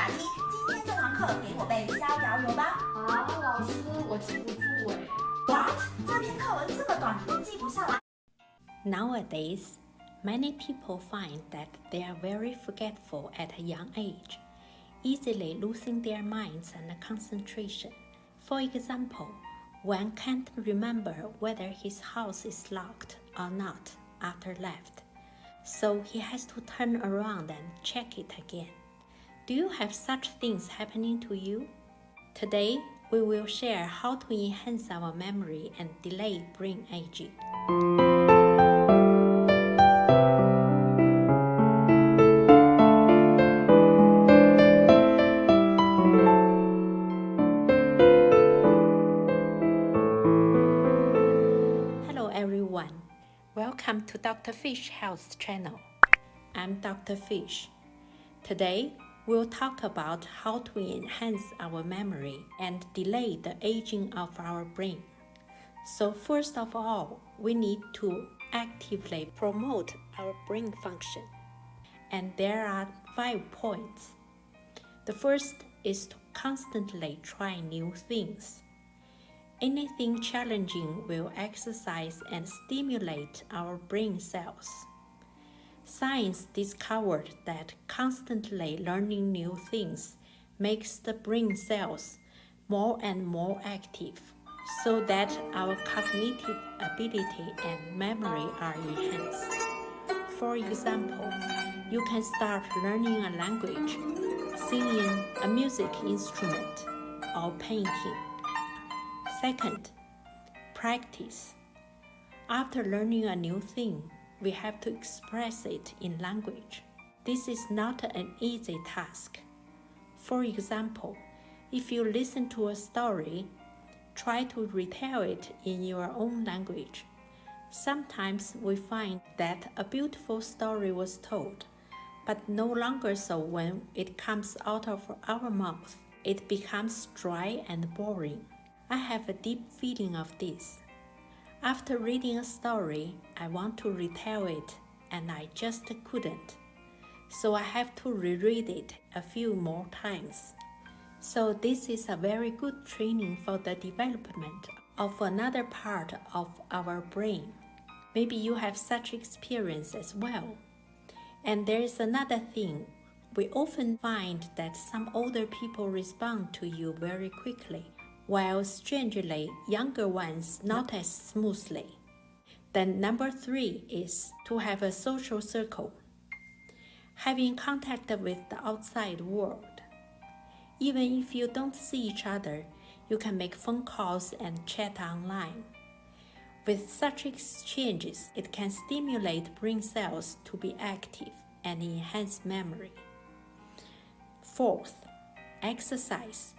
雅一，今天这堂课给我背逍遥游吧。啊，老师，我记不住哎。What？ 这篇课文这么短，你都记不下来？ Nowadays, many people find that they are very forgetful at a young age, easily losing their minds and concentration. For example, one can't remember whether his house is locked or not after left, so he has to turn around and check it again. Do you have such things happening to you? Today, we will share how to enhance our memory and delay brain aging. Hello everyone, welcome to Dr. Fish Health channel. I'm Dr. Fish. Today, we'll talk about how to enhance our memory and delay the aging of our brain. So first of all, we need to actively promote our brain function. And there are 5 points. The first is to constantly try new things. Anything challenging will exercise and stimulate our brain cells. Science discovered that constantly learning new things makes the brain cells more and more active, so that our cognitive ability and memory are enhanced. For example, you can start learning a language, singing a music instrument, or painting. Second, practice. After learning a new thing, we have to express it in language. This is not an easy task. For example, if you listen to a story, try to retell it in your own language. Sometimes we find that a beautiful story was told, but no longer so when it comes out of our mouth. It becomes dry and boring. I have a deep feeling of this. After reading a story, I want to retell it, and I just couldn't. So I have to reread it a few more times. So this is a very good training for the development of another part of our brain. Maybe you have such experience as well. And there is another thing. We often find that some older people respond to you very quickly, while strangely, younger ones not as smoothly. Then number 3 is to have a social circle. Having contact with the outside world. Even if you don't see each other, you can make phone calls and chat online. With such exchanges, it can stimulate brain cells to be active and enhance memory. Fourth, exercise.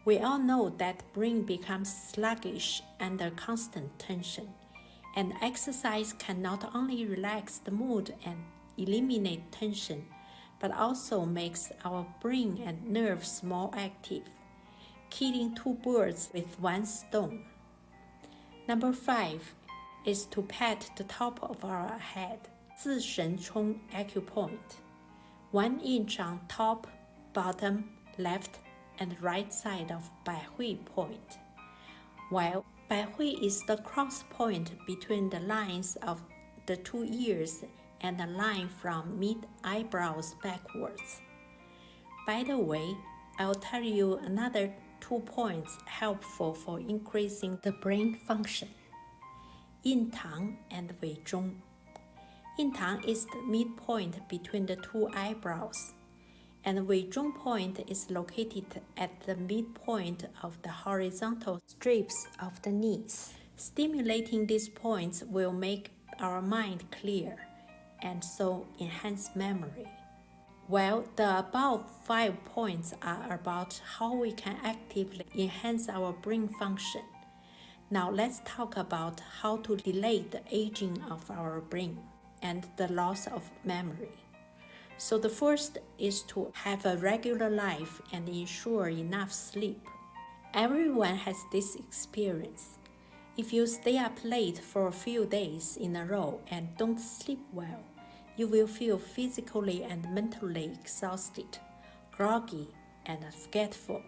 We all know that brain becomes sluggish under constant tension, and exercise can not only relax the mood and eliminate tension, but also makes our brain and nerves more active, killing 2 birds with 1 stone. Number 5 is to pat the top of our head, 自神冲 acupoint, 1 inch on top, bottom, left, and right side of 百会 point. While 百会 is the cross point between the lines of the 2 ears and the line from mid-eyebrows backwards. By the way, I'll tell you another 2 points helpful for increasing the brain function. 印堂 and 尾中. 印堂 is the midpoint between the 2 eyebrows, and 尾中 point is located at the midpoint of the horizontal strips of the knees. Stimulating these points will make our mind clear and so enhance memory. Well, the above 5 points are about how we can actively enhance our brain function. Now let's talk about how to delay the aging of our brain and the loss of memory. So the first is to have a regular life and ensure enough sleep. Everyone has this experience. If you stay up late for a few days in a row and don't sleep well, you will feel physically and mentally exhausted, groggy, and forgetful.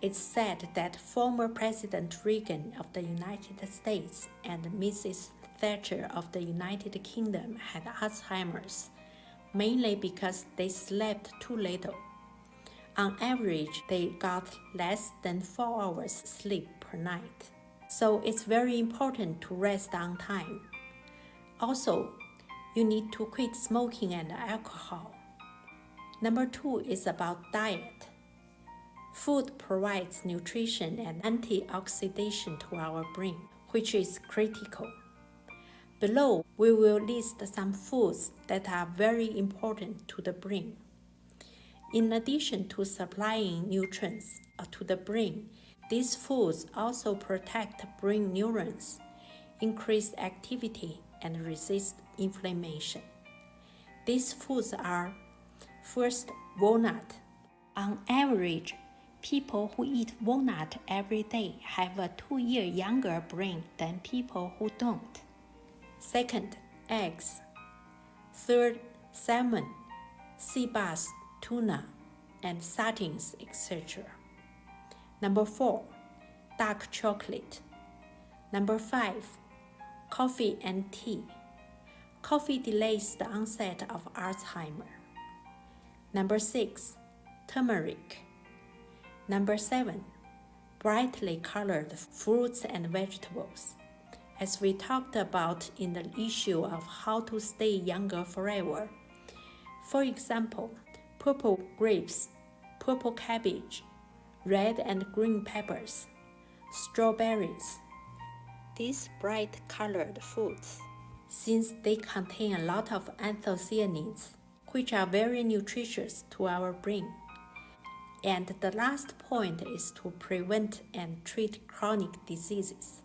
It's said that former President Reagan of the United States and Mrs. Thatcher of the United Kingdom had Alzheimer's, mainly because they slept too little. On average, they got less than 4 hours sleep per night. So it's very important to rest on time. Also, you need to quit smoking and alcohol. Number 2 is about diet. Food provides nutrition and antioxidation to our brain, which is critical. Below, we will list some foods that are very important to the brain. In addition to supplying nutrients to the brain, these foods also protect brain neurons, increase activity, and resist inflammation. These foods are: first, walnut. On average, people who eat walnut every day have a 2-year younger brain than people who don't. Second, eggs. Third, salmon, sea bass, tuna, and sardines, etc. Number 4, dark chocolate. Number 5, coffee and tea. Coffee delays the onset of Alzheimer. Number 6, turmeric. Number 7, brightly colored fruits and vegetables. As we talked about in the issue of how to stay younger forever. For example, purple grapes, purple cabbage, red and green peppers, strawberries. These bright colored foods, since they contain a lot of anthocyanins, which are very nutritious to our brain. And the last point is to prevent and treat chronic diseases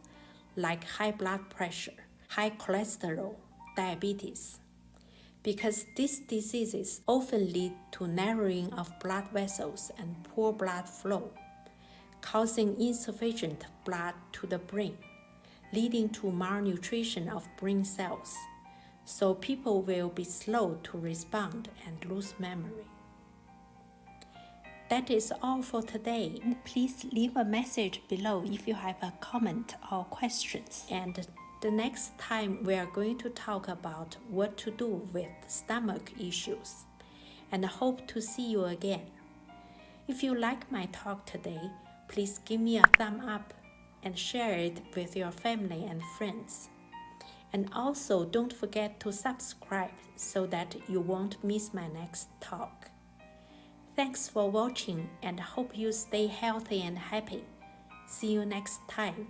like high blood pressure, high cholesterol, diabetes, because these diseases often lead to narrowing of blood vessels and poor blood flow, causing insufficient blood to the brain, leading to malnutrition of brain cells, so people will be slow to respond and lose memory. That is all for today. Please leave a message below if you have a comment or questions. And the next time we are going to talk about what to do with stomach issues. And I hope to see you again. If you like my talk today, please give me a thumb up and share it with your family and friends. And also don't forget to subscribe so that you won't miss my next talk. Thanks for watching and hope you stay healthy and happy. See you next time.